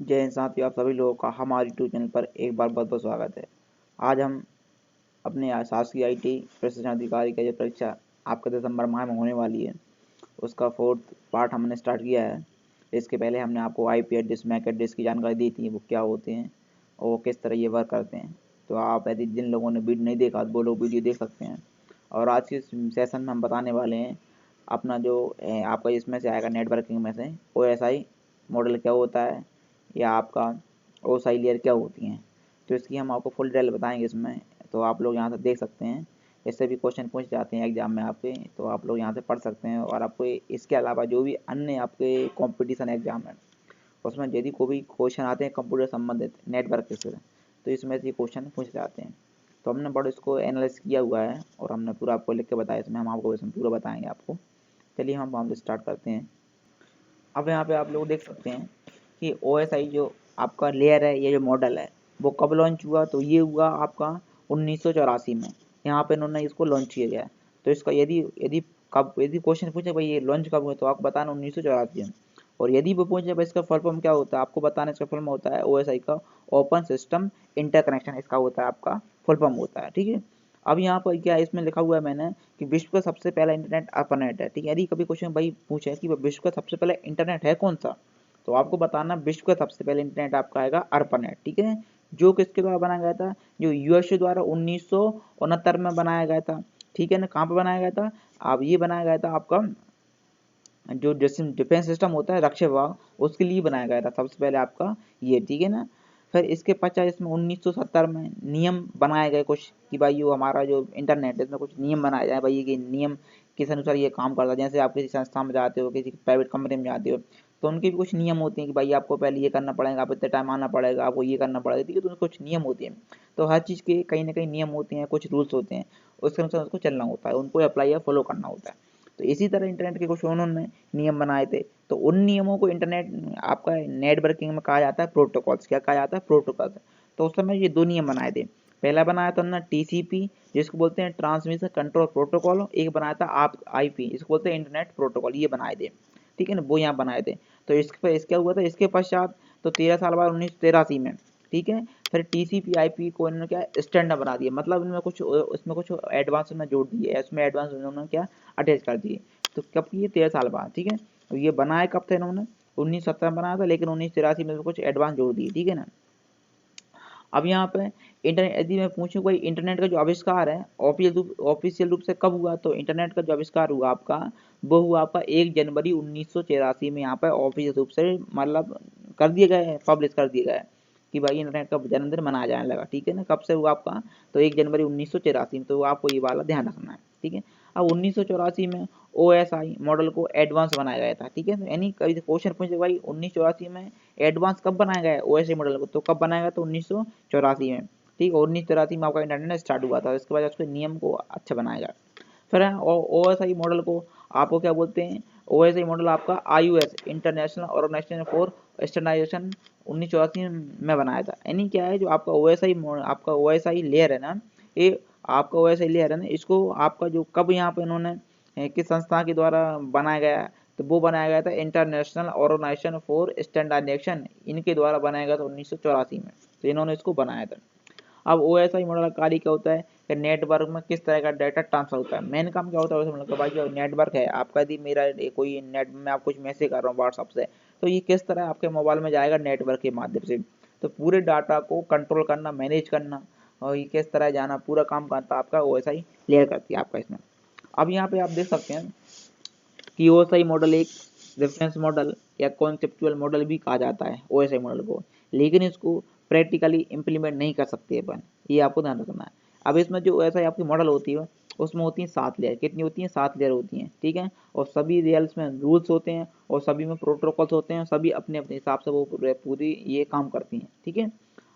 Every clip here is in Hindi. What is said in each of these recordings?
जय हिंद साथियों, आप सभी लोगों का हमारे यूट्यूब चैनल पर एक बार बहुत बहुत स्वागत है। आज हम अपने शासकीय IT प्रशिक्षण अधिकारी का जो परीक्षा आपका दिसंबर माह में होने वाली है उसका 4th पार्ट हमने स्टार्ट किया है। इसके पहले हमने आपको IP एड्रेस, मैक एड्रेस की जानकारी दी थी, वो क्या होते हैं और वो किस तरह ये वर्क करते हैं। तो आप यदि जिन लोगों ने वीडियो नहीं देखा तो वो लोग वीडियो देख सकते हैं। और आज के सेशन में हम बताने वाले हैं अपना जो आपका इसमें से आएगा नेटवर्किंग में से OSI मॉडल क्या होता है या आपका OSI लेयर क्या होती हैं। तो इसकी हम आपको फुल डिटेल बताएंगे इसमें। तो आप लोग यहाँ से देख सकते हैं, इससे भी क्वेश्चन पूछ जाते हैं एग्जाम में आपके, तो आप लोग यहाँ से पढ़ सकते हैं। और आपको इसके अलावा जो भी अन्य आपके कंपटीशन एग्जाम है उसमें यदि कोई भी क्वेश्चन आते हैं कंप्यूटर संबंधित नेटवर्क से, तो इसमें से क्वेश्चन पूछ जाते हैं। तो हमने बड़ा इसको एनालाइज किया हुआ है और हमने पूरा आपको लिख के बताया, इसमें हम आपको इसमें पूरा बताएंगे आपको। चलिए हम वहाँ से स्टार्ट करते हैं। अब यहाँ पे आप लोग देख सकते हैं कि OSI जो आपका लेयर है, ये जो मॉडल है वो कब लॉन्च हुआ, तो ये हुआ आपका 1984 में। यहाँ पे इन्होंने इसको लॉन्च किया गया है। तो इसका यदि यदि कब यदि क्वेश्चन पूछे भाई ये लॉन्च कब हुआ, तो आपको बताना 1984 में। और यदि वो पूछे भाई इसका फुल फॉर्म क्या होता है, आपको बताना इसका फुल फॉर्म होता है OSI का ओपन सिस्टम इंटरकनेक्शन, इसका होता है आपका फुल फॉर्म होता है। ठीक है। अब यहाँ पर क्या इसमें लिखा हुआ है मैंने कि विश्व का सबसे पहला इंटरनेट ARPANET है। ठीक है। यदि कभी क्वेश्चन भाई पूछे कि विश्व का सबसे पहला इंटरनेट है कौन सा, तो आपको बताना विश्व का सबसे पहले इंटरनेट आपका आएगा ARPANET। ठीक है। जो किसके द्वारा बनाया गया था, जो USA द्वारा 1969 में बनाया गया था। ठीक है ना। कहाँ पर बनाया गया था, अब ये बनाया गया था आपका जो डिफेंस सिस्टम होता है, रक्षा विभाग, उसके लिए बनाया गया था सबसे पहले आपका ये। ठीक है ना। फिर इसके पश्चात इसमें 1970 में नियम बनाए गए कुछ कि भाई ये हमारा जो इंटरनेट है इसमें कुछ नियम बनाए जाए, भाई ये नियम किस अनुसार ये काम करता है। जैसे आप किसी संस्था में जाते हो, किसी प्राइवेट कंपनी में जाते हो, तो उनके भी कुछ नियम होते हैं कि भाई आपको पहले ये करना पड़ेगा, आप इतने टाइम आना पड़ेगा, आपको ये करना पड़ेगा। ठीक है। तो उनके कुछ नियम होते हैं। तो हर चीज़ के कहीं ना कहीं नियम होते हैं, कुछ रूल्स होते हैं, उसके अनुसार उसको चलना होता है, उनको अप्लाई या फॉलो करना होता है। तो इसी तरह इंटरनेट के कुछ उन्होंने नियम बनाए थे। तो उन नियमों को इंटरनेट आपका नेटवर्किंग में कहा जाता है प्रोटोकॉल्स। क्या कहा जाता है, प्रोटोकॉल्स। तो उस समय ये दो नियम बनाए थे। पहला बनाया था ना TCP, जिसको बोलते हैं ट्रांसमिशन कंट्रोल प्रोटोकॉल। एक बनाया था आप IP, इसको बोलते हैं इंटरनेट प्रोटोकॉल। ये बनाए थे। ठीक है ना, वो यहाँ बनाए थे। तो इसके हुआ था इसके पश्चात, तो 13 साल बाद 1983 में। ठीक है। फिर TCP IP को इन्होंने क्या स्टैंडर्ड बना दिया, मतलब इनमें कुछ इसमें कुछ एडवांस में जोड़ दिए, इसमें एडवांस इन्होंने क्या अटैच कर दिए। तो कब किए, 13 साल बाद। ठीक है। तो ये बनाया कब था इन्होंने, 1970 में बनाया था, लेकिन 1983 में कुछ एडवांस जोड़ दिए। ठीक है ना। अब यहाँ पे इंटरनेट, यदि मैं पूछूं कोई इंटरनेट का जो आविष्कार है ऑफिशियल रूप से कब हुआ, तो इंटरनेट का जो आविष्कार हुआ आपका, वो हुआ आपका 1 जनवरी 1984 में। यहाँ पे ऑफिशियल रूप से मतलब कर दिया गया है, पब्लिश कर दिया गया है कि भाई इंटरनेट का जन्मदिन मनाया जाने लगा। ठीक है ना। कब से हुआ आपका, तो 1 जनवरी 1984 में। तो आपको ये वाला ध्यान रखना है। ठीक है। अब 1984 में OSI मॉडल को एडवांस बनाया गया था। ठीक है। तो यानी कभी क्वेश्चन पूछे भाई 1984 में एडवांस कब बनाया गया है OSI मॉडल को, तो कब बनाया गया, तो 1984 में। ठीक है। 1984 में आपका इंटरनेट स्टार्ट हुआ था। इसके बाद उसके नियम को अच्छा बनाया गया। फिर OSI मॉडल को आपको क्या बोलते हैं, OSI मॉडल आपका IUS international organization for standardization 1984 में बनाया था। यानी क्या है, जो आपका OSI लेयर है ना, ये आपका OSI लेयर है ना, इसको आपका जो कब यहाँ पे इन्होंने किस संस्था के द्वारा बनाया गया है, तो वो बनाया गया था इंटरनेशनल ऑर्गेनाइजेशन फॉर स्टैंडर्डाइजेशन, इनके द्वारा बनाया गया था 1984 में। तो इन्होंने इसको बनाया था। अब OSI मॉडल का कार्य क्या होता है कि नेटवर्क में किस तरह का डाटा ट्रांसफर होता है। मेन काम क्या होता है OSI मॉडल का, भाई जो नेटवर्क है आपका, यदि मेरा कोई नेट में आप कुछ मैसेज कर रहा हूँ व्हाट्सअप से, तो ये किस तरह आपके मोबाइल में जाएगा नेटवर्क के माध्यम से। तो पूरे डाटा को कंट्रोल करना, मैनेज करना, और ये किस तरह जाना, पूरा काम करता आपका OSI लेयर करती है आपका इसमें। अब यहाँ पे आप देख सकते हैं कि OSI मॉडल एक रेफरेंस मॉडल या कॉन्सेप्चुअल मॉडल भी कहा जाता है OSI मॉडल को, लेकिन इसको प्रैक्टिकली इम्प्लीमेंट नहीं कर सकते अपन, ये आपको ध्यान रखना है। अब इसमें जो OSI आपकी मॉडल होती है उसमें होती हैं 7 लेयर। कितनी होती हैं, 7 लेयर होती हैं। ठीक है। और सभी लेयर्स में रूल्स होते हैं और सभी में प्रोटोकॉल्स होते हैं, सभी अपने अपने हिसाब से वो पूरी ये काम करती हैं। ठीक है।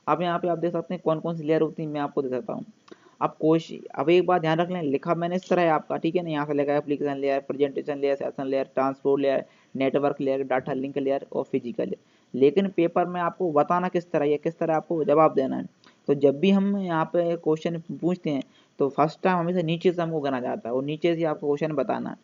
अब यहाँ पे आप देख सकते हैं कौन कौन सी लेयर होती है, मैं आपको दे सकता हूँ। अब एक बात ध्यान रख लें, लिखा मैंने इस तरह है आपका। ठीक है ना। यहाँ से लिखा है application layer, presentation layer, session layer, transport layer, network layer, data link layer और फिजिकल लेयर। लेकिन पेपर में आपको बताना किस तरह है, किस तरह आपको जवाब देना है। तो जब भी हम यहाँ पे क्वेश्चन पूछते हैं तो फर्स्ट टाइम हमेशा नीचे से हमको गिना जाता है और नीचे से आपको क्वेश्चन बताना है।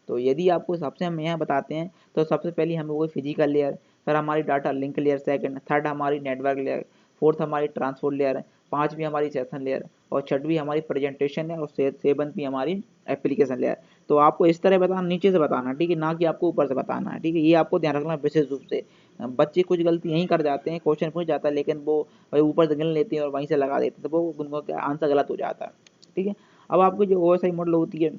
तो यदि आपको सबसे हम यहाँ बताते हैं तो सबसे पहले हम लोग फिजिकल लेयर, फिर हमारी data link layer second, third हमारी नेटवर्क लेयर, फोर्थ हमारी ट्रांसपोर्ट लेयर है, पांचवी हमारी सेशन लेयर और छठवीं हमारी प्रेजेंटेशन लेयर और सेवंथवी हमारी एप्लीकेशन लेयर। तो आपको इस तरह बताना, नीचे से बताना, ठीक है, ना कि आपको ऊपर से बताना है, ठीक है। ये आपको ध्यान रखना विशेष रूप से। बच्चे कुछ गलती यहीं कर जाते हैं, क्वेश्चन पूछ जाता है लेकिन वो भाई ऊपर से गिन लेते हैं और वहीं से लगा देते हैं, तो वो उनको क्या आंसर गलत हो जाता है, ठीक है। अब आपकी जो ओएसआई मॉडल होती है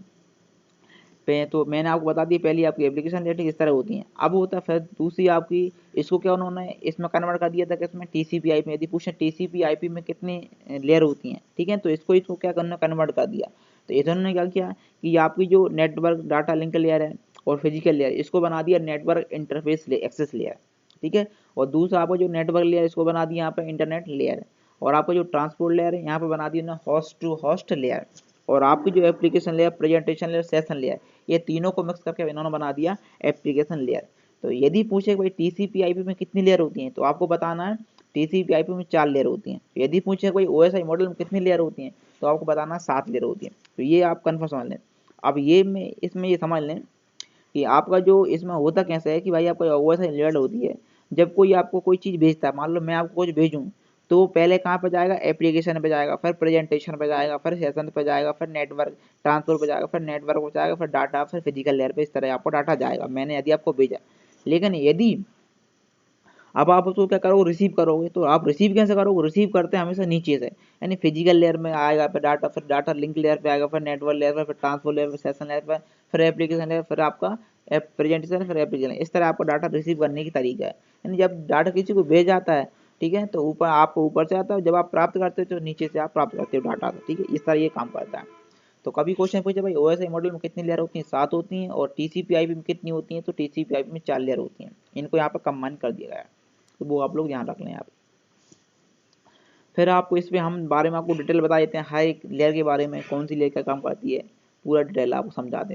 तो मैंने आपको बता दिया, पहली आपकी एप्लीकेशन लेयर इस तरह होती है। अब होता है फिर दूसरी आपकी, इसको क्या उन्होंने इसमें कन्वर्ट कर दिया था कि इसमें टीसीपी आईपी, यदि पूछे टीसीपी आईपी में कितनी लेयर होती हैं, ठीक है, तो इसको क्या करना, कन्वर्ट कर दिया। तो इन्होंने क्या किया कि आपकी जो नेटवर्क डाटा लिंक लेयर है और फिजिकल लेयर, इसको बना दिया नेटवर्क इंटरफेस एक्सेस लेयर, ठीक है। और दूसरा आपका जो नेटवर्क लेयर, इसको बना दिया यहाँ पर इंटरनेट लेयर। और आपका जो ट्रांसपोर्ट लेयर है यहाँ पे बना दिया ना होस्ट टू होस्ट लेयर। और आपकी जो application layer, presentation layer, session layer, ये तीनों को मिक्स करके इन्होंने बना दिया एप्लीकेशन लेयर। तो यदि पूछे भाई टीसीपी आईपी में कितनी लेयर होती हैं, तो आपको बताना है टीसीपी आईपी में 4 लेयर होती हैं। यदि पूछे कोई ओएसआई मॉडल में कितनी लेयर होती हैं, तो आपको बताना 7 लेयर होती हैं। तो ये आप कन्फर्म समझ लें। अब ये में इसमें ये समझ लें कि आपका जो इसमें होता कैसे है कि भाई आपका ओएसआई लेयर होती है, जब कोई आपको कोई चीज़ भेजता है, मान लो मैं आपको कुछ भेजूँ, तो पहले कहाँ पे जाएगा, एप्लीकेशन पे जाएगा, फिर प्रेजेंटेशन पे जाएगा, फिर सेशन पे जाएगा, फिर नेटवर्क ट्रांसफर पे जाएगा, फिर नेटवर्क पे जाएगा, फिर डाटा, फिर फिजिकल लेयर पे। इस तरह आपको डाटा जाएगा, मैंने यदि आपको भेजा। लेकिन यदि अब आप उसको क्या करोगे, रिसीव करोगे, तो आप रिसीव कैसे करोगे, रिसीव करते हैं हमेशा नीचे से, यानी फिजिकल लेयर में आएगा, फिर डाटा लिंक लेयर पे आएगा, फिर नेटवर्क लेयर पे, फिर ट्रांसफर लेयर पे, सेशन लेयर पे, फिर एप्लीकेशन लेयर, फिर आपका प्रेजेंटेशन, फिर एप्लीकेशन। इस तरह आपको डाटा रिसीव करने की तरीका है। यानी जब डाटा किसी को भेज जाता है, ठीक है, तो ऊपर आपको ऊपर से आता है, जब आप प्राप्त करते हो तो नीचे से आप प्राप्त करते हो डाटा, ठीक है। इस तरह ये काम करता है। तो कभी क्वेश्चन पूछे भाई ओएसआई मॉडल में कितनी लेयर होती हैं, 7 होती हैं। और टीसीपी आईपी में कितनी होती हैं, तो टीसीपी आईपी में 4 लेयर होती हैं। इनको यहाँ पर कंबाइन कर दिया गया है, तो वो आप लोग ध्यान रख लें। आप फिर आपको इसमें हम बारे में आपको डिटेल बता देते हैं, हर एक लेयर के बारे में, कौन सी लेयर का काम करती है, पूरा डिटेल आपको समझा दें।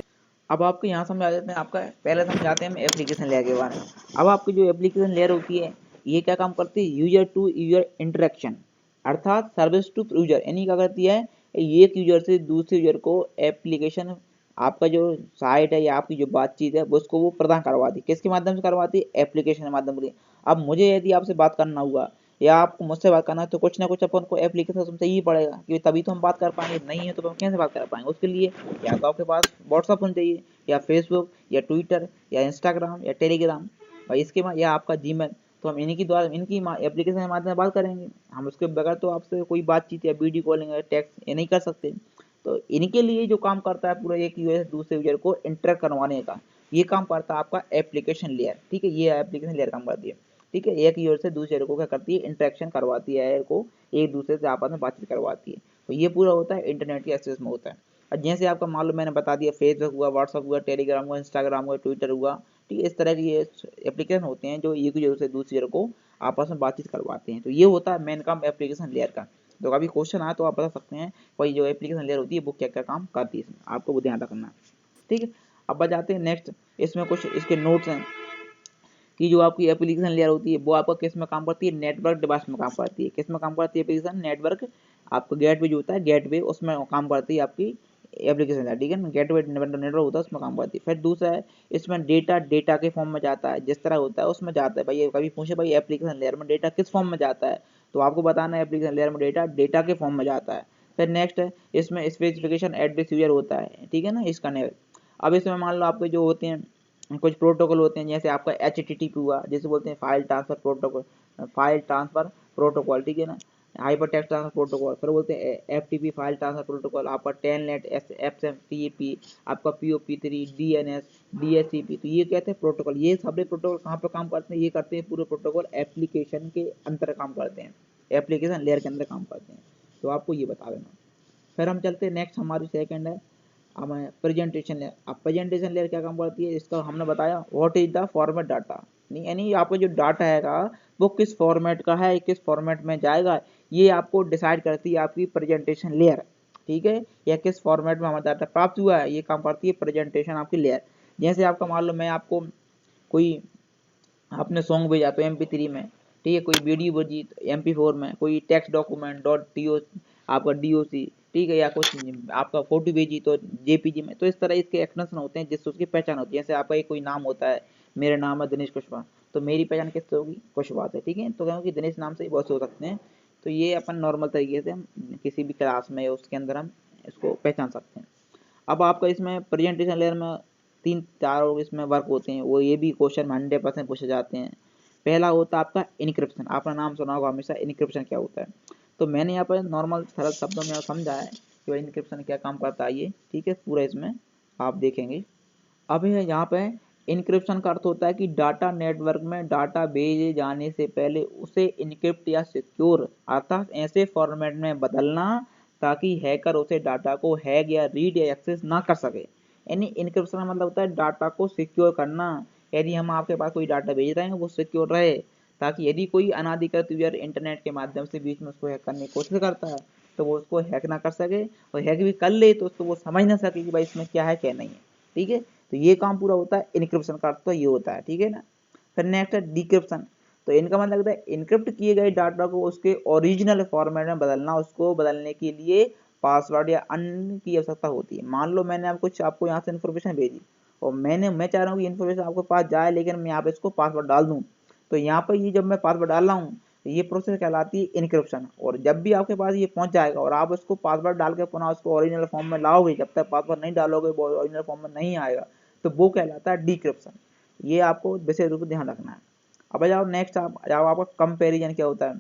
अब आपको यहाँ समझा देते हैं, आपका पहले समझाते हैं हम एप्लीकेशन लेयर के बारे में। अब आपकी जो एप्लीकेशन लेयर होती है, ये क्या काम करती है, यूजर टू यूजर इंटरेक्शन, अर्थात सर्विस टू यूजर। यानी क्या करती है, एक यूजर से दूसरे यूजर को एप्लीकेशन, आपका जो साइट है या आपकी जो बातचीत है उसको वो प्रदान करवाती है। किसके माध्यम से करवाती है, एप्लीकेशन के माध्यम से। अब मुझे यदि आपसे बात करना हुआ या आपको मुझसे बात करना है, तो कुछ ना कुछ अपन को एप्लीकेशन चाहिए पड़ेगा, क्योंकि तभी तो हम बात कर पाएंगे। नहीं है तो हम कैसे बात कर पाएंगे। उसके लिए या तो आपके पास व्हाट्सअप होना चाहिए, या फेसबुक, या ट्विटर, या इंस्टाग्राम, या टेलीग्राम, और इसके बाद या आपका जीमेल। तो हम इन्हीं के द्वारा, इनकी एप्लीकेशन के माध्यम से बात करेंगे। हम उसके बगैर तो आपसे कोई बातचीत या वीडियो कॉलिंग या टेक्स्ट ये नहीं कर सकते। तो इनके लिए जो काम करता है पूरा, एक यूजर दूसरे यूजर को इंटरेक्ट करवाने का, ये काम करता है आपका एप्लीकेशन लेयर, ठीक है। ये एप्लीकेशन लेयर काम करती है, ठीक है। एक यूजर से दूसरे यूजर को क्या करती है, इंटरेक्शन करवाती है, को एक दूसरे से आपस में बातचीत करवाती है। तो ये पूरा होता है इंटरनेट के एक्सेस में होता है। और जैसे आपका मान लो मैंने बता दिया, फेसबुक हुआ, व्हाट्सअप हुआ, टेलीग्राम हुआ, इंस्टाग्राम हुआ, ट्विटर हुआ, ठीक है। इस तरह की ये एप्लीकेशन होते हैं जो एक यूजर से दूसरे यूजर को आपस में बातचीत करवाते हैं। तो ये होता है मेन काम एप्लीकेशन लेयर का। तो कभी क्वेश्चन आए तो आप बता सकते हैं कोई जो एप्लीकेशन लेयर होती है वो क्या क्या काम करती है, इसमें आपको वो ध्यान रखना है, ठीक है। अब बजाते हैं नेक्स्ट, इसमें कुछ इसके नोट्स हैं कि जो आपकी एप्लीकेशन लेयर होती है वो आपका किस में काम करती है, नेटवर्क डिवाइस में काम करती है। किस में काम करती है एप्लीकेशन, नेटवर्क, आपका गेटवे जो होता है गेटवे, उसमें काम करती है आपकी एप्लीकेशन लेयर, ठीक है ना। गेटवे नेटवर्क होता है उसमें काम करती है। फिर दूसरा है, इसमें डेटा के फॉर्म में जाता है, जिस तरह होता है उसमें जाता है। भाई कभी पूछे भाई एप्लीकेशन लेयर में डेटा किस फॉर्म में जाता है, तो आपको बताना है एप्लीकेशन लेयर में डेटा के फॉर्म में जाता है। फिर नेक्स्ट है, इसमें स्पेसिफिकेशन एड्रेस यूजर होता है, ठीक है ना, इसका नेम। अब इसमें मान लो आपके जो होते हैं कुछ प्रोटोकॉल होते हैं, जैसे आपका HTTP हुआ, जैसे बोलते हैं फाइल ट्रांसफर प्रोटोकॉल, ठीक है ना, हाइपर टेक्स्ट ट्रांसफर प्रोटोकॉल। फिर बोलते हैं FTP फाइल ट्रांसफर प्रोटोकॉल, आपका टेलनेट, XMPP, आपका POP3, DNS, DHCP। तो ये कहते हैं प्रोटोकॉल। ये सारे प्रोटोकॉल कहाँ पर काम करते हैं, ये करते हैं पूरे प्रोटोकॉल एप्लीकेशन के अंदर काम करते हैं, एप्लीकेशन लेयर के अंदर काम करते हैं। तो आपको ये बता देना। फिर हम चलते हैं नेक्स्ट, हमारी सेकंड है हमें प्रेजेंटेशन लेयर। अब प्रेजेंटेशन लेयर क्या काम करती है, इसका हमने बताया what is the format data, नहीं यानी आपका जो डाटा है वो किस फॉर्मेट का है, किस फॉर्मेट में जाएगा, ये आपको डिसाइड करती है आपकी प्रेजेंटेशन लेयर, ठीक है। या किस फॉर्मेट में हमारा डाटा प्राप्त हुआ है, ये काम करती है प्रेजेंटेशन आपकी लेयर। जैसे आपका मान लो मैं आपको कोई, आपने सॉन्ग भेजा तो MP3 में, ठीक है, कोई वीडियो भेजी तो MP4 में, कोई टेक्स्ट डॉक्यूमेंट .do आपका DOC, ठीक है, या कुछ आपका फोटो भेजी तो JPG में। तो इस तरह इसके एक्सटेंशन होते हैं जिससे उसकी पहचान होती है। जैसे आपका एक कोई नाम होता है, मेरा नाम है दिनेश कुशवाहा, तो मेरी पहचान किससे होगी, कुशवा से, ठीक है। तो क्योंकि दिनेश नाम से ही बहुत से हो सकते हैं, तो ये अपन नॉर्मल तरीके से हम किसी भी क्लास में उसके अंदर हम इसको पहचान सकते हैं। अब आपका इसमें प्रेजेंटेशन लेयर में 3-4 और इसमें वर्क होते हैं, वो ये भी क्वेश्चन 100% पूछे जाते हैं। पहला होता है आपका इनक्रिप्शन। आपका नाम सुना होगा हमेशा, इनक्रिप्शन क्या होता है। तो मैंने यहाँ पर नॉर्मल सरल शब्दों में समझा है कि भाई इनक्रिप्शन क्या काम करता है ये, ठीक है, पूरा इसमें आप देखेंगे। अब यहाँ पे इनक्रिप्शन का अर्थ होता है कि डाटा नेटवर्क में डाटा भेजे जाने से पहले उसे इनक्रिप्ट या सिक्योर अर्थात ऐसे फॉर्मेट में बदलना ताकि हैकर उसे डाटा को हैक या रीड या एक्सेस ना कर सके। यानी इनक्रिप्शन का मतलब होता है डाटा को सिक्योर करना। यदि हम आपके पास कोई डाटा भेज रहे हैं वो सिक्योर रहे, ताकि यदि कोई अनाधिकृत यूजर इंटरनेट के माध्यम से बीच में उसको हैक करने की कोशिश करता है तो वो उसको हैक ना कर सके, और हैक भी कर ले तो उसको वो समझ ना सके कि भाई इसमें क्या है क्या नहीं है, ठीक है। तो ये काम पूरा होता है इनक्रिप्शन का अर्थ तो ये होता है, ठीक है ना। फिर नेक्स्ट है डिक्रिप्शन। तो इनका मतलब होता है इनक्रिप्ट किए गए डाटा को उसके ओरिजिनल फॉर्मेट में बदलना। उसको बदलने के लिए पासवर्ड या अन्य की आवश्यकता होती है। मान लो मैंने आपको यहाँ से इन्फॉर्मेशन भेजी और मैं चाह रहा हूँ कि इन्फॉर्मेशन आपके पास जाए, लेकिन मैं यहाँ पे इसको पासवर्ड डाल दूँ। तो यहाँ पर ये जब मैं पासवर्ड डाल रहा हूँ ये प्रोसेस कहलाती है इनक्रिप्शन। और जब भी आपके पास ये पहुंच जाएगा और आप उसको पासवर्ड डाल के पुनः उसको ओरिजिनल फॉर्म में लाओगे, जब तक पासवर्ड नहीं डालोगे वो ओरिजिनल फॉर्म में नहीं आएगा, तो वो कहलाता है डिक्रिप्शन। ये आपको विशेष रूप से ध्यान रखना है। अब जाओ नेक्स्ट जाओ आपका कंपैरिजन क्या होता है।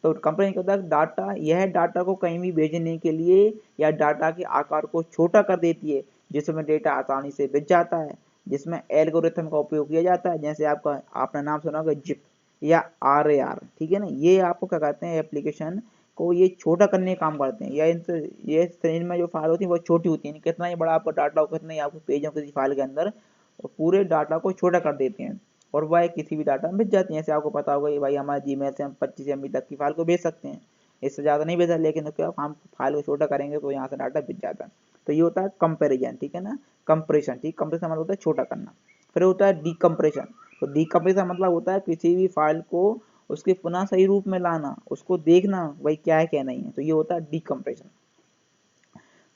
तो कंपैरिजन क्या होता है, डाटा यह डाटा को कहीं भी भेजने के लिए या डाटा के आकार को छोटा कर देती है, जिसमें डेटा आसानी से बिक जाता है, जिसमें एल्गोरिथम का उपयोग किया जाता है। जैसे आपने नाम सुना होगा जिप या RAR, ठीक है ना। ये आपको क्या कहते हैं, एप्लीकेशन को ये छोटा करने का काम करते हैं, या इनमें जो फाइल होती है वो छोटी होती है। कितना ही बड़ा आपका डाटा हो, कितना ही आपको पेज हो किसी फाइल के अंदर, और पूरे डाटा को छोटा कर देते हैं और वह किसी भी डाटा में भेज जाती है। जैसे आपको पता होगा भाई हमारे जीमेल से हम 25 MB तक की फाइल को भेज सकते हैं, इससे ज़्यादा नहीं भेज सकते, लेकिन क्या हम फाइल को छोटा करेंगे तो यहाँ से डाटा भेज जाता है। तो ये होता है कंपेरिजन, ठीक है ना। कंप्रेशन, ठीक, कंप्रेशन मतलब होता है छोटा करना। फिर होता है डीकम्प्रेशन। तो डीकम्प्रेशन मतलब होता है किसी भी फाइल को उसके पुनः सही रूप में लाना, उसको देखना भाई क्या है क्या नहीं है, तो ये होता है डीकम्प्रेशन।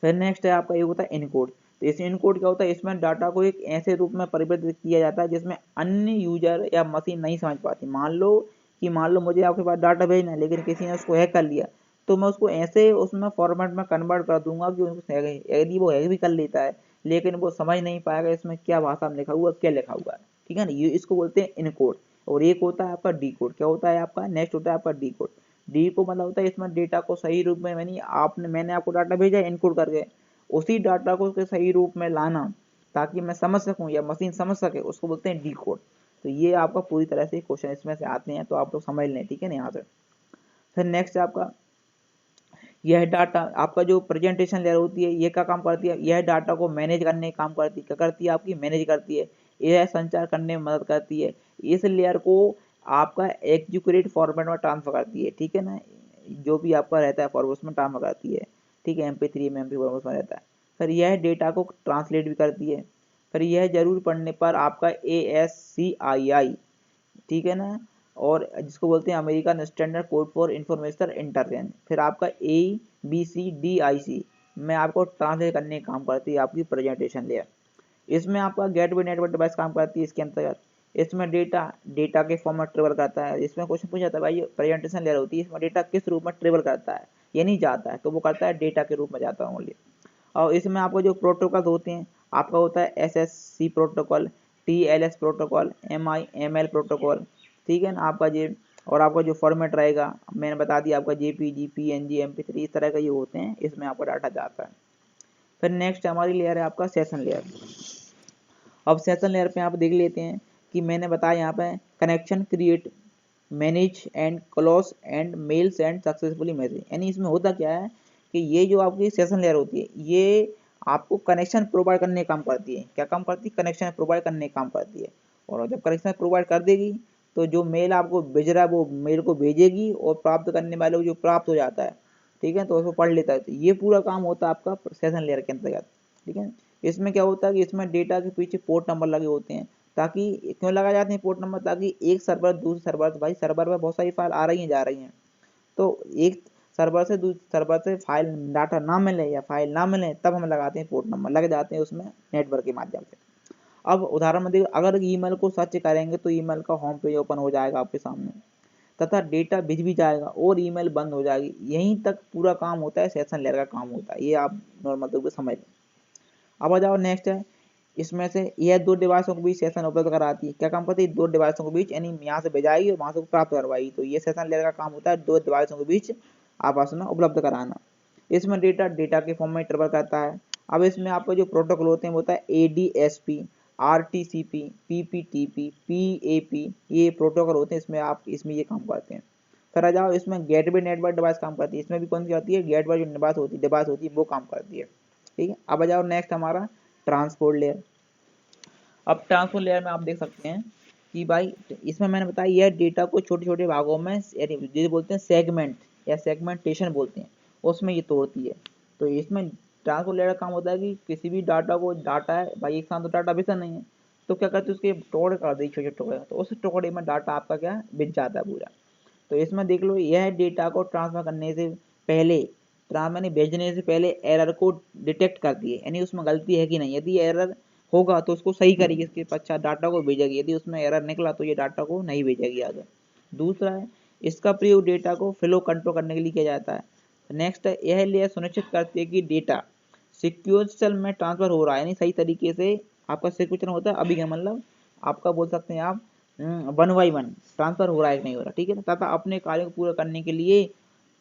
फिर नेक्स्ट है आपका ये होता है इनकोड। तो इस इनकोड क्या होता है, इसमें डाटा को एक ऐसे रूप में परिवर्तित किया जाता है जिसमें अन्य यूजर या मशीन नहीं समझ पाती। मान लो मुझे आपके पास डाटा भेजना है, लेकिन किसी ने उसको हैक कर लिया, तो मैं उसको ऐसे उसमें फॉर्मेट में कन्वर्ट कर दूंगा कि यदि वो हैक भी कर लेता है लेकिन वो समझ नहीं पाएगा इसमें क्या भाषा में लिखा हुआ क्या लिखा हुआ है, ठीक है ना। ये इसको बोलते हैं इनकोड। और एक होता है आपका डी कोड। क्या होता है आपका, नेक्स्ट होता है आपका डी कोड। डी को मतलब होता है इसमें डेटा को सही रूप में मैंने आपको डाटा भेजा इनकोड करके, उसी डाटा को उसके सही रूप में लाना ताकि मैं समझ सकूं या मशीन समझ सके, उसको बोलते हैं डी कोड। तो ये आपका पूरी तरह से क्वेश्चन इसमें से आते हैं, तो आप लोग समझ लें, ठीक है ना यहाँ से। फिर नेक्स्ट आपका यह डाटा आपका जो प्रेजेंटेशन लेयर होती है ये क्या काम करती है, यह डाटा को मैनेज करने का काम करती है। क्या करती है आपकी, मैनेज करती है। यह संचार करने में मदद करती है। इस लेयर को आपका एग्जीक्यूटिव फॉर्मेट में ट्रांसफर करती है, ठीक है ना। जो भी आपका रहता है फॉर्मेट उसमें ट्रांसफर करती है, ठीक है। MP3 में MP फॉर्मेट में रहता है। फिर यह डेटा को ट्रांसलेट भी करती है। फिर यह जरूर पड़ने पर आपका ASCII, ठीक है ना, और जिसको बोलते हैं American standard code for information interchange. फिर आपका ABCDIC में आपको ट्रांसलेट करने का काम करती है आपकी प्रेजेंटेशन लेयर। इसमें आपका गेटवे नेटवर्क डिवाइस काम करती है इसके अंतर्गत। इसमें डेटा के फॉर्म में ट्रेवल करता है। इसमें क्वेश्चन पूछा जाता है भाई प्रेजेंटेशन लेयर होती है, इसमें डेटा किस रूप में ट्रेवल करता है, ये नहीं जाता है, तो वो करता है डेटा के रूप में जाता है ओनली। और इसमें आपको जो प्रोटोकॉल होते हैं आपका होता है SSC protocol, TLS protocol, MIML protocol, ठीक है ना आपका ये। और आपका जो फॉर्मेट रहेगा मैंने बता दिया आपका JPG, PNG, MP3 इस तरह का ये होते हैं, इसमें आपका डाटा जाता है। फिर नेक्स्ट हमारी लेयर है आपका सेशन लेयर। अब सेशन लेयर पे आप देख लेते हैं कि मैंने बताया यहाँ पे connection create, manage and close and mails and successfully message. यानी इसमें होता क्या है कि ये जो आपकी सेशन लेयर होती है ये आपको कनेक्शन प्रोवाइड करने का काम करती है। क्या काम करती है, कनेक्शन प्रोवाइड करने का काम करती है। और जब कनेक्शन प्रोवाइड कर देगी तो जो मेल आपको भेज रहा है वो मेल को भेजेगी और प्राप्त करने वाले को जो प्राप्त हो जाता है, ठीक है, तो उसको पढ़ लेता है। तो ये पूरा काम होता है आपका सेशन लेयर के अंतर्गत, ठीक है। इसमें क्या होता है कि इसमें डेटा के पीछे पोर्ट नंबर लगे होते हैं। ताकि क्यों लगाए जाते हैं पोर्ट नंबर, ताकि एक सर्वर दूसरे सर्वर, भाई सर्वर पर बहुत सारी फाइल आ रही हैं जा रही हैं, तो एक सर्वर से दूसरे सर्वर से फाइल डाटा ना मिले या फाइल ना मिले तब हम लगाते हैं पोर्ट नंबर, लग जाते हैं उसमें नेटवर्क के माध्यम से। अब उदाहरण में देखो, अगर ईमेल को सर्च करेंगे तो ईमेल का होम पेज ओपन हो जाएगा आपके सामने, तथा डेटा भिज भी जाएगा और ईमेल बंद हो जाएगी। यहीं तक पूरा काम होता है, सेशन लेयर का काम होता है। ये आप नॉर्मल तौर पर समझ लें। अब आ जाओ नेक्स्ट है, इसमें से यह दो डिवाइसों के बीच सेशन उपलब्ध कराती है। क्या काम करती है? दो डिवाइसों के बीच, यानी यहाँ से भेजाएगी और वहाँ से प्राप्त करवाएगी। तो ये सेशन लेयर का काम होता है, दो डिवाइसों के बीच आपस में उपलब्ध कराना। इसमें डेटा के फॉर्म में ट्रेवल करता है। अब इसमें आपको जो प्रोटोकॉल होते हैं वो होता है ADSP, RTCP, PPTP, PAP, ये प्रोटोकॉल होते हैं। इसमें ये काम करते हैं। फिर आ जाओ, इसमें गेटवे नेटवर्क डिवाइस काम करती है। इसमें भी कौन सी आती है? गेटवे जो डिवाइस होती है वो काम करती है। ठीक है। अब आ जाओ नेक्स्ट हमारा ट्रांसपोर्ट लेयर। अब ट्रांसपोर्ट लेयर में आप देख सकते हैं कि भाई इसमें मैंने बताया यह डेटा को छोटे छोटे भागों में, जिसे बोलते हैं सेगमेंट या सेगमेंटेशन बोलते हैं, उसमें ये तोड़ती है। तो इसमें ट्रांसपोर्ट लेयर का काम होता है कि किसी भी डाटा है भाई, एक साथ तो डाटा बिसा नहीं है, तो क्या करते हैं उसके टुकड़े कर दी, छोटे टुकड़े, तो उस टुकड़े में डाटा आपका क्या बिछ जाता है पूरा। तो इसमें देख लो, यह डेटा को ट्रांसफर करने से पहले, यानी भेजने से पहले एरर को डिटेक्ट करती है, यानी उसमें गलती है कि नहीं। यदि एरर होगा तो उसको सही करेगी, इसके पश्चात डाटा को भेजेगी। यदि उसमें एरर निकला तो ये डाटा को नहीं भेजेगी आगे। दूसरा है, इसका प्रयोग डेटा को फ्लो कंट्रोल करने के लिए किया जाता है। नेक्स्ट है, यह लेयर सुनिश्चित करती है कि डेटा सिक्वेंशियल में ट्रांसफर हो रहा है, यानी सही तरीके से आपका सिक्वेंशियल होता है। अभी क्या मतलब आपका बोल सकते हैं आप 1 by 1 ट्रांसफर हो रहा है कि नहीं हो रहा, ठीक है ना। तथा अपने कार्य को पूरा करने के लिए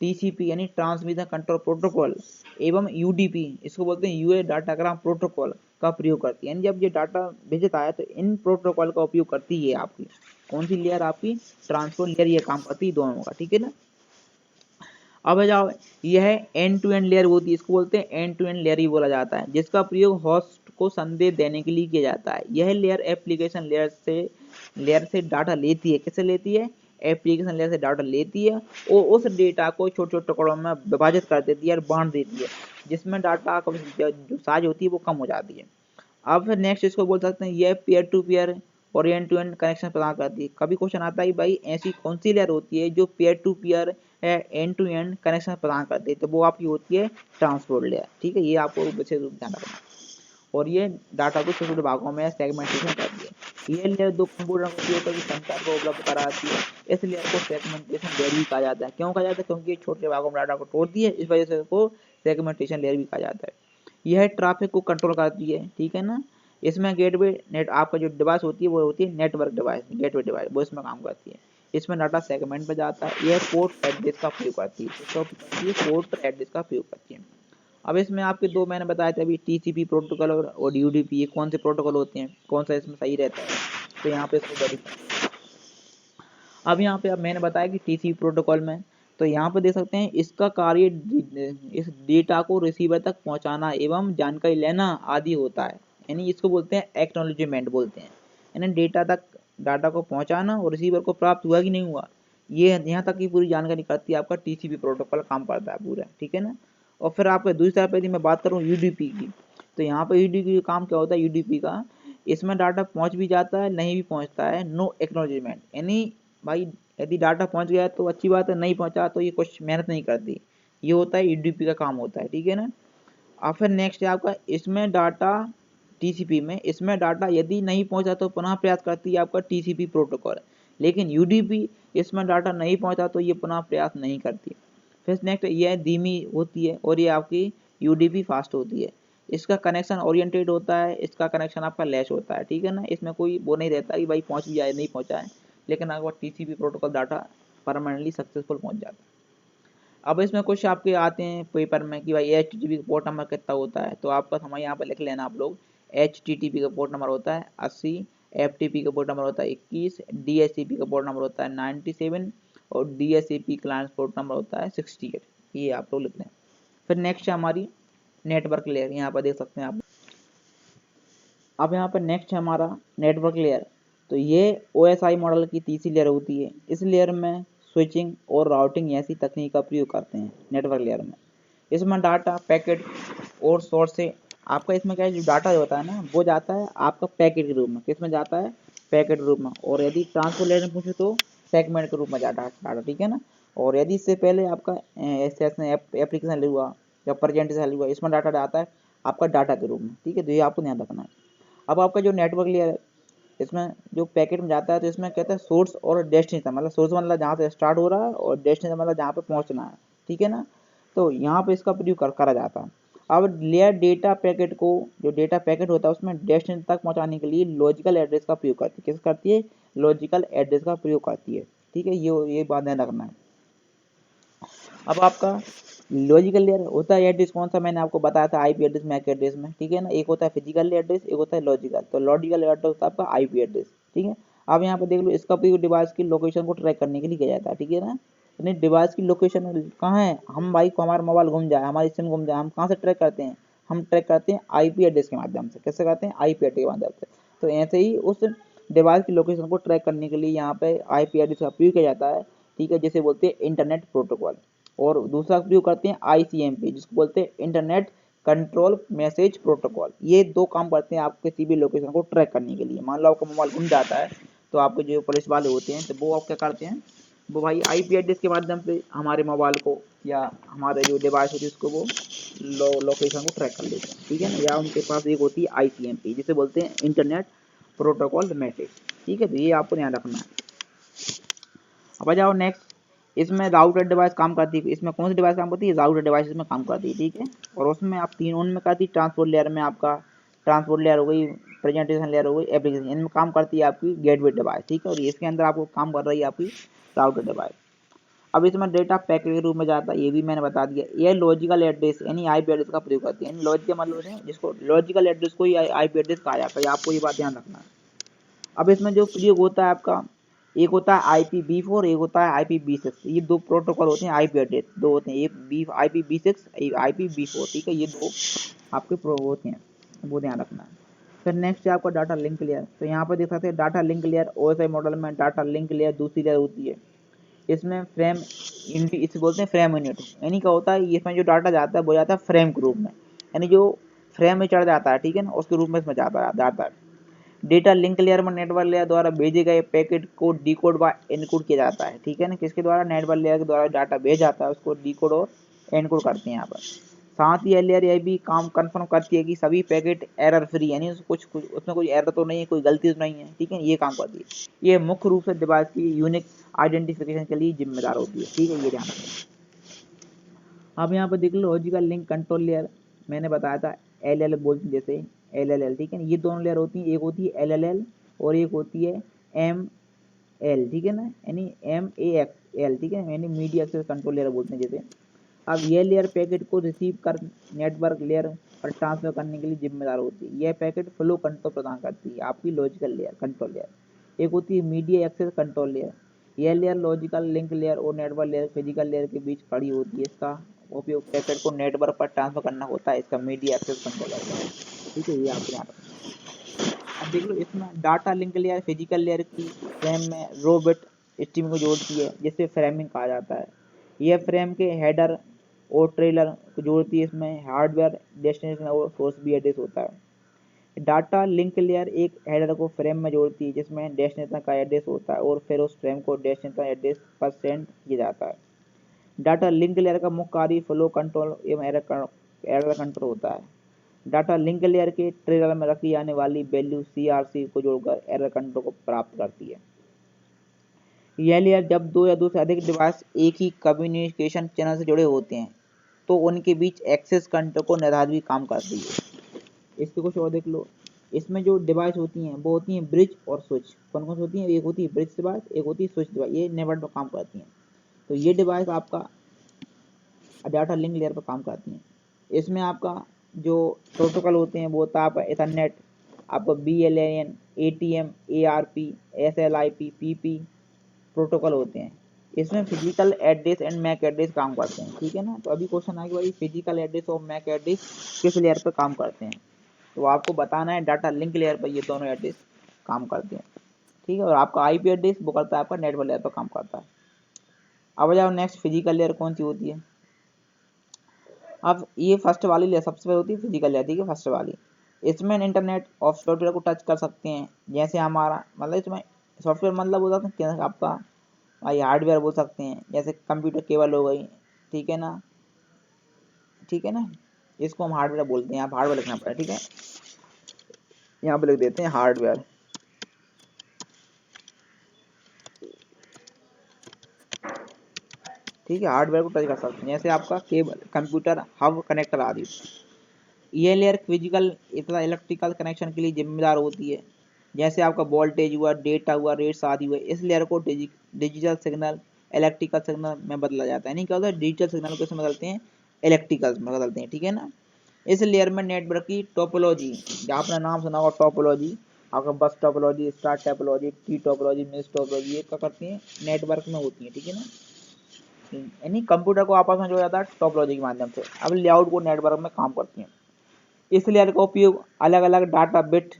TCP यानी ट्रांसमिशन कंट्रोल प्रोटोकॉल एवं UDP, इसको बोलते हैं यूए डाटाग्राम प्रोटोकॉल, का प्रयोग करती है। यानी जब ये डाटा भेजता है तो इन प्रोटोकॉल का उपयोग करती है आपकी कौन सी लेयर? आपकी ट्रांसपोर्ट लेयर ये काम करती है दोनों का, ठीक है ना। अब जाओ, यह एंड टू एंड लेयर होती है, इसको बोलते हैं एंड टू एंड लेयर ही बोला जाता है, जिसका प्रयोग होस्ट को संदेश देने के लिए किया जाता है। यह लेयर एप्लीकेशन लेयर से डाटा लेती है। किससे लेती है? एप्लीकेशन लेयर से डाटा लेती है और उस डेटा को छोटे छोटे टुकड़ों में विभाजित कर देती है और बांट देती है, जिसमें डाटा का जो साइज होती है वो कम हो जाती है। अब फिर नेक्स्ट इसको बोल सकते हैं यह पीयर टू पीयर और एंड टू एंड कनेक्शन प्रदान करती है। कभी क्वेश्चन आता है भाई ऐसी कौन सी लेयर होती है जो पीयर टू पीयर है, एंड टू एंड कनेक्शन प्रदान करती है? तो वो आपकी होती है ट्रांसपोर्ट लेयर, ठीक है। ये आपको विशेष रूप से ध्यान रखना। और ये डाटा को छोटे छोटे भागों में सेगमेंटेशन करती है। ये लेयर दो कंप्यूटर का उपयोग करके संचार को उपलब्ध कराती है। इस लेयर को सेगमेंटेशन लेयर भी कहा जाता है। क्यों कहा जाता है? क्योंकि ये छोटे भागों में डाटा को तोड़ती है, इस वजह से इसको सेगमेंटेशन लेयर भी कहा जाता है। यह ट्रैफिक को कंट्रोल करती है, ठीक है ना। इसमें गेटवे नेट आपका जो डिवाइस होती है वो होती है नेटवर्क डिवाइस, गेटवे डिवाइस, वो इसमें काम करती है। इसमें डाटा सेगमेंट पे जाता है। यह पोर्ट एड्रेस का प्रयोग करती है, पोर्ट एड्रेस का प्रयोग करती है। अब इसमें आपके दो मैंने बताए थे अभी, TCP प्रोटोकॉल और UDP, ये कौन से प्रोटोकॉल होते हैं, कौन सा इसमें सही रहता है, तो यहाँ पे इसको वेरीफाई। अब यहाँ पे अब मैंने बताया कि TCP प्रोटोकॉल में, तो यहाँ पे देख सकते हैं इसका कार्य इस डेटा को रिसीवर तक पहुँचाना एवं जानकारी लेना आदि होता है, यानी इसको बोलते हैं एक्नॉलेजमेंट बोलते हैं, यानी डाटा को पहुँचाना और रिसीवर को प्राप्त हुआ कि नहीं हुआ, ये यहाँ तक की पूरी जानकारी करती है आपका TCP प्रोटोकॉल काम करता है पूरा, ठीक है ना। और फिर आपके दूसरी तरफ यदि मैं बात करूँ UDP की, तो यहाँ पे UDP का काम क्या होता है? UDP का, इसमें डाटा पहुँच भी जाता है, नहीं भी पहुँचता है, नो एक्नॉलेजमेंट, यानी भाई यदि डाटा पहुंच गया तो अच्छी बात है, नहीं पहुंचा तो ये कुछ मेहनत नहीं करती। ये होता है UDP का काम होता है, ठीक है ना। और फिर नेक्स्ट है आपका, इसमें डाटा TCP में, इसमें डाटा यदि नहीं पहुंचा तो पुनः प्रयास करती है आपका TCP प्रोटोकॉल, लेकिन UDP इसमें डाटा नहीं पहुंचा तो ये पुनः प्रयास नहीं करती। फिर नेक्स्ट ये धीमी होती है और ये आपकी UDP फास्ट होती है। इसका कनेक्शन ओरिएंटेड होता है, इसका कनेक्शन आपका लैस होता है, ठीक है ना। इसमें कोई वो नहीं रहता कि भाई पहुंच भी जाए नहीं पहुंचा है, लेकिन अगर TCP protocol data permanently successful पहुंच जाता है। अब इसमें कुछ आपके आते हैं पेपर में कि भाई HTTP का पोर्ट नंबर कितना होता है, तो आपका समय यहाँ पर लिख लेना आप लोग। HTTP का पोर्ट नंबर होता है 80, FTP का पोर्ट नंबर होता है 21, DHCP का पोर्ट नंबर होता है 97 और DHCP क्लाइंट पोर्ट नंबर होता है 68। ये आप लोग लिखते हैं। फिर नेक्स्ट है हमारी नेटवर्क लेयर, यहाँ पर देख सकते हैं आप। अब यहाँ पर नेक्स्ट है हमारा नेटवर्क लेयर, तो ये OSI मॉडल की तीसरी लेयर होती है। इस लेयर में स्विचिंग और राउटिंग ऐसी तकनीक का प्रयोग करते हैं नेटवर्क लेयर में। इसमें डाटा पैकेट और सोर्स से आपका, इसमें क्या है, जो डाटा होता है ना वो जाता है आपका पैकेट के रूप में। किसमें जाता है? पैकेट के रूप में। और यदि ट्रांसपोर्ट लेयर में पूछे तो सेगमेंट के रूप में जाता है डाटा, ठीक है ना। और यदि इससे पहले आपका एप्लीकेशन हुआ या प्रेजेंटेशन हुआ, इसमें डाटा जाता है आपका डाटा के रूप में, ठीक है। तो ये आपको ध्यान रखना है। अब आपका जो नेटवर्क लेयर है, इसमें जो पैकेट में जाता है तो इसमें कहते हैं सोर्स और डेस्टिनेशन, मतलब सोर्स मतलब जहाँ से स्टार्ट हो रहा है और डेस्टिनेशन मतलब जहाँ पे पहुँचना है, ठीक है ना। तो यहाँ पे इसका प्रयोग करा जाता है। अब लेयर डेटा पैकेट को, जो डेटा पैकेट होता है उसमें डेस्टिनेशन तक पहुँचाने के लिए लॉजिकल एड्रेस का प्रयोग करती है। किस करती है? लॉजिकल एड्रेस का प्रयोग करती है, ठीक है। ये बात ध्यान रखना है। अब आपका लॉजिकल लेयर होता है एड्रेस कौन सा, मैंने आपको बताया था आईपी एड्रेस मैक एड्रेस में, ठीक है ना। एक होता है फिजिकल एड्रेस, एक होता है लॉजिकल। तो लॉजिकल एड्रेस होता है आपका आईपी एड्रेस, ठीक है। अब यहाँ पे देख लो, इसका प्रयोग डिवाइस की लोकेशन को ट्रैक करने के लिए किया जाता है, ठीक है ना। यानी डिवाइस की लोकेशन कहाँ है, हम भाई को हमारा मोबाइल घूम जाए, हमारी सिम घूम जाए, हम कहाँ से ट्रैक करते हैं? हम ट्रैक करते हैं आईपी एड्रेस के माध्यम से। कैसे करते हैं? आईपी एड्रेस के माध्यम से। तो ऐसे ही उस डिवाइस की लोकेशन को ट्रैक करने के लिए यहाँ पे आईपी एड्रेस का प्रयोग किया जाता है, ठीक है, जिसे बोलते हैं इंटरनेट प्रोटोकॉल। और दूसरा प्रयोग करते हैं आईसीएमपी, जिसको बोलते हैं इंटरनेट कंट्रोल मैसेज प्रोटोकॉल। ये दो काम करते हैं आपके किसी भी लोकेशन को ट्रैक करने के लिए। मान लो आपका मोबाइल गुम जाता है, तो आपके जो पुलिस वाले होते हैं तो वो आप क्या करते हैं, वो भाई आईपी एड्रेस के माध्यम से हमारे मोबाइल को या हमारे जो डिवाइस होती है उसको वो लोकेशन को ट्रैक कर लेते हैं, ठीक है ना। या उनके पास एक होती है आईसीएमपी, जिसे बोलते हैं इंटरनेट प्रोटोकॉल मैसेज, ठीक है। तो ये आपको ध्यान रखना है। अब आ जाओ नेक्स्ट, इसमें राउटर डिवाइस काम करती है। इसमें कौन सी डिवाइस काम करती है? राउटर डिवाइस इसमें काम करती है, ठीक है। और उसमें आप तीन उनमें करती है, ट्रांसपोर्ट लेयर में आपका ट्रांसपोर्ट लेयर हो गई, प्रेजेंटेशन लेयर हो गई, एप्लीकेशन, इनमें काम करती है आपकी गेटवे डिवाइस, ठीक है। और इसके अंदर आपको काम कर रही है आपकी राउटर डिवाइस। अब इसमें डेटा पैकेट के रूप में जाता है, ये भी मैंने बता दिया। ये लॉजिकल एड्रेस यानी आईपी एड्रेस का प्रयोग करती है। लॉजिकल मतलब है जिसको लॉजिकल एड्रेस को ही आईपी एड्रेस कहा जाता है, आपको ये बात ध्यान रखना है। अब इसमें जो प्रयोग होता है आपका, एक होता है IPv4, एक होता है IPv6। ये दो प्रोटोकॉल होते हैं, आईपी एड्रेस दो होते हैं, एक IPv6, IPv4, ठीक है। ये दो आपके प्रो होते हैं, वो ध्यान रखना है। फिर नेक्स्ट है आपका डाटा लिंक लेयर। तो यहाँ पर देख सकते हैं data link layer, OSI model में डाटा लिंक लेयर दूसरी लेयर होती है। इसमें फ्रेम यूनिट, इसे बोलते हैं फ्रेम यूनिट। यानी क्या होता है, इसमें जो डाटा जाता है वो जाता है फ्रेम के रूप में, यानी जो फ्रेम में चढ़ जाता है, ठीक है ना, उसके रूप में इसमें जाता है। डेटा लिंक लेयर में नेटवर्क लेयर द्वारा भेजे गए पैकेट को डिकोड व एनकोड किया जाता है, ठीक है ना। किसके द्वारा? नेटवर्क लेयर के द्वारा डाटा भेजा जाता है, उसको डिकोड और एनकोड करते हैं यहाँ पर। साथ ही यह लेयर यह भी काम कंफर्म करती है कि सभी पैकेट एरर फ्री, यानी कुछ उसमें कोई एरर तो नहीं है, कोई गलती तो नहीं है, ठीक है। ये काम करती है। ये मुख्य रूप से डिवाइस की यूनिक आइडेंटिफिकेशन के लिए जिम्मेदार होती है, ठीक है, ये ध्यान रखें। अब यहाँ पर देख लो लॉजिकल लिंक कंट्रोल लेयर, मैंने बताया था LL बोलते जैसे LLL, ठीक है। ये दोनों लेयर होती हैं, एक होती है LLL और एक होती है ML, ठीक है ना, यानी MAXL, ठीक है, यानी मीडिया एक्सेस कंट्रोल लेयर बोलते हैं जैसे। अब यह लेयर पैकेट को रिसीव कर नेटवर्क लेयर पर ट्रांसफर करने के लिए जिम्मेदार होती है। यह पैकेट फ्लो कंट्रोल प्रदान करती है, आपकी लॉजिकल लेयर कंट्रोल लेयर। एक होती है मीडिया एक्सेस कंट्रोल लेयर। यह लेयर लॉजिकल लिंक लेयर और नेटवर्क लेयर फिजिकल लेयर के बीच खड़ी होती है। इसका उपयोग पैकेट को नेटवर्क पर ट्रांसफर करना होता है, इसका मीडिया एक्सेस कंट्रोल लेयर, ठीक है। ये आप ध्यान रखना। अब देख लो इसमें data link layer physical layer की फ्रेम में रो बिट स्ट्रीम को जोड़ती है, जिसे फ्रेमिंग कहा जाता है। यह फ्रेम के हेडर और ट्रेलर को जोड़ती है। इसमें हार्डवेयर डेस्टिनेशन और सोर्स भी एड्रेस होता है। डाटा लिंक लेयर एक हेडर को फ्रेम में जोड़ती है, जिसमें डेस्टिनेशन का एड्रेस होता है और फिर उस फ्रेम को डेस्टिनेशन एड्रेस पर सेंड किया जाता है। डाटा लिंक लेयर का मुख्य कार्य फ्लो कंट्रोल एवं एरर कंट्रोल होता है। डाटा लिंक लेयर के ट्रेलर में रखी जाने वाली वैल्यू CRC को जोड़कर एरर कंट्रोल को प्राप्त करती है। यह लेयर जब दो या दो से अधिक डिवाइस एक ही कम्युनिकेशन चैनल से जुड़े होते हैं तो उनके बीच एक्सेस कंट्रोल को निर्धारित भी काम करती है। इसके कुछ और देख लो, इसमें जो डिवाइस होती हैं वो होती हैं ब्रिज और स्विच। कौन कौन सी होती हैं? एक होती है ब्रिज डिवाइस, एक होती है स्विच डिवाइस, ये नेटवर्क पर काम करती हैं। तो ये डिवाइस आपका डाटा लिंक लेयर पर काम करती हैं। इसमें आपका जो प्रोटोकॉल होते हैं वो होता है आपका इथरनेट, आपका BLAN, ATM, ARP, SLIP, PP protocol होते हैं। इसमें physical address and MAC address काम करते हैं, ठीक है ना। तो अभी क्वेश्चन आएगा भाई फिजिकल एड्रेस और मैक एड्रेस किस लेयर पर काम करते हैं, तो आपको बताना है डाटा लिंक लेयर पर ये दोनों एड्रेस काम करते हैं, ठीक है। और आपका IP एड्रेस वो करता है आपका नेटवर्क लेयर पर काम करता है। अब जाओ नेक्स्ट, फिजिकल लेयर कौन सी होती है। अब ये फर्स्ट वाली लेयर सबसे पहले होती है फिजिकल लेयर, ठीक है, फर्स्ट वाली। इसमें इंटरनेट ऑफ सॉफ्टवेयर को टच कर सकते हैं, जैसे हमारा मतलब इसमें सॉफ्टवेयर मतलब हो सकता है आपका ये हार्डवेयर बोल सकते हैं, जैसे कंप्यूटर केबल हो गई, ठीक है ना, ठीक है ना, इसको हम हार्डवेयर बोलते हैं, आप हार्डवेयर लिखना पड़ेगा, ठीक है। यहाँ पे लिख देते हैं हार्डवेयर। ठीक है, हार्डवेयर को टच कर सकते हैं, जैसे आपका केबल, कंप्यूटर, हब, कनेक्टर आदि। ये लेयर फिजिकल तथा इलेक्ट्रिकल कनेक्शन के लिए जिम्मेदार होती है, जैसे आपका वोल्टेज हुआ, डेटा हुआ, रेट्स आदि हुए। इस लेयर को डिजिटल सिग्नल, इलेक्ट्रिकल सिग्नल में बदला जाता है। नहीं क्या होता है, डिजिटल सिग्नल को इसमें बदलते हैं, इलेक्ट्रिकल में बदलते हैं। ठीक है ना। इस लेयर में नेटवर्क की टोपोलॉजी, जो आपने नाम सुना होगा टोपोलॉजी, आपका बस topology, star topology, T topology, miss topology, ये क्या करती है, नेटवर्क में होती है। ठीक है ना। यानी कंप्यूटर को आपस में जोड़ा जाता है टोपोलॉजी के माध्यम से। अब लेआउट को नेटवर्क में काम करती है। इस लेयर का उपयोग अलग अलग डाटा बिट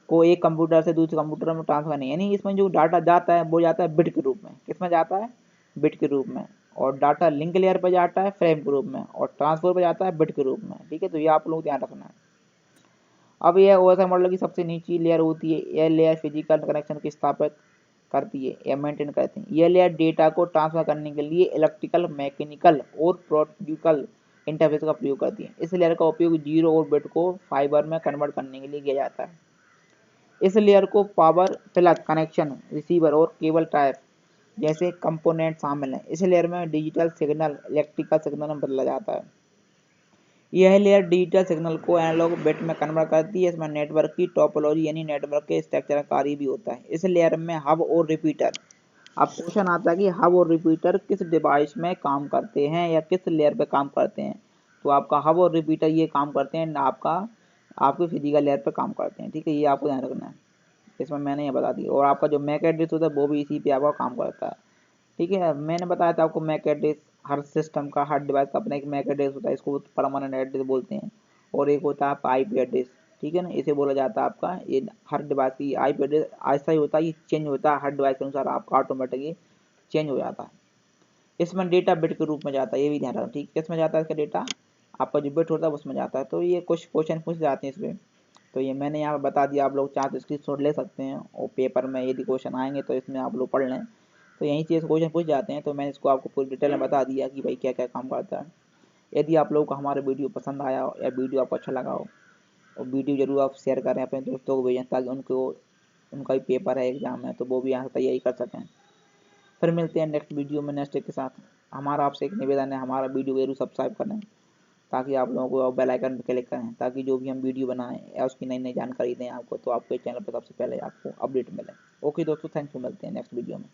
को एक कंप्यूटर से दूसरे कंप्यूटर में ट्रांसफर नहीं, यानी इसमें जो डाटा जाता है वो जाता है बिट के रूप में। किसमें जाता है, बिट के रूप में। और डाटा लिंक लेयर पर जाता है फ्रेम के रूप में, और ट्रांसफर पर जाता है बिट के रूप में। ठीक है, तो ये आप लोग ध्यान रखना है। अब यह ओएसआई मॉडल की सबसे नीची लेयर होती है। यह लेयर फिजिकल कनेक्शन की स्थापित करती है या मेंटेन करती है। यह लेयर डेटा को ट्रांसफर करने के लिए इलेक्ट्रिकल, मैकेनिकल और प्रोटोकॉल इंटरफेस का प्रयोग करती है। इस लेयर का उपयोग जीरो और बिट को फाइबर में कन्वर्ट करने के लिए किया जाता है। इस लेयर को पावर प्लग, कनेक्शन, रिसीवर और केबल टाइप जैसे कंपोनेंट शामिल हैं। इस लेयर में डिजिटल सिग्नल इलेक्ट्रिकल सिग्नल में बदला जाता है। यह लेयर डिजिटल सिग्नल को एनालॉग बिट में कन्वर्ट करती है। इसमें नेटवर्क की टोपोलॉजी यानी नेटवर्क के स्ट्रक्चर का कार्य भी होता है। इस लेयर में हब और रिपीटर, अब क्वेश्चन आता है कि हब और रिपीटर किस डिवाइस में काम करते हैं या किस लेयर पे काम करते हैं। तो आपका हब और रिपीटर ये काम करते हैं आपके फिजिकल लेयर पे काम करते हैं। ठीक है, ये आपको ध्यान रखना है। इसमें मैंने ये बता दिया। और आपका जो मैक एड्रेस होता है वो भी इसी पे आपका काम करता है। ठीक है, मैंने बताया था आपको मैक एड्रेस, हर सिस्टम का, हर डिवाइस का अपना एक मैक एड्रेस होता है, इसको परमानेंट एड्रेस बोलते हैं। और एक होता है आपका आईपी एड्रेस। ठीक है ना, इसे बोला जाता है आपका, ये हर डिवाइस की आईपी एड्रेस ऐसा ही होता है, ये चेंज होता है हर डिवाइस के अनुसार, आपका ऑटोमेटिकली चेंज हो जाता है। इसमें डेटा बिट के रूप में जाता है, ये भी ध्यान रखना। ठीक है, किसमें जाता है इसका डेटा, आपका जो बिट होता है उसमें जाता है। तो ये कुछ क्वेश्चन पूछ जाते हैं इसमें, तो ये मैंने यहाँ पे बता दिया। आप लोग चाहे तो स्क्रीनशॉट ले सकते हैं, और पेपर में यदि क्वेश्चन आएंगे तो इसमें आप लोग पढ़ लें। तो यहीं से क्वेश्चन पूछ जाते हैं, तो मैंने इसको आपको पूरी डिटेल में बता दिया कि भाई क्या क्या काम करता है। यदि आप लोगों को हमारा वीडियो पसंद आया हो या वीडियो आपको अच्छा लगा हो, और वीडियो जरूर आप शेयर करें, अपने दोस्तों को भेजें, ताकि उनका भी पेपर है, एग्जाम है, तो वो भी यहाँ से तैयारी कर सकें। फिर मिलते हैं नेक्स्ट वीडियो में नेक्स्ट के साथ। हमारा आपसे एक निवेदन है, हमारा वीडियो जरूर सब्सक्राइब करें, ताकि आप लोगों को बेल आइकन पर क्लिक करें, ताकि जो भी हम वीडियो बनाएं या उसकी नई नई जानकारी दें आपको, तो आपके चैनल पर सबसे पहले आपको अपडेट मिले। ओके दोस्तों, थैंक यू, मिलते हैं नेक्स्ट वीडियो में।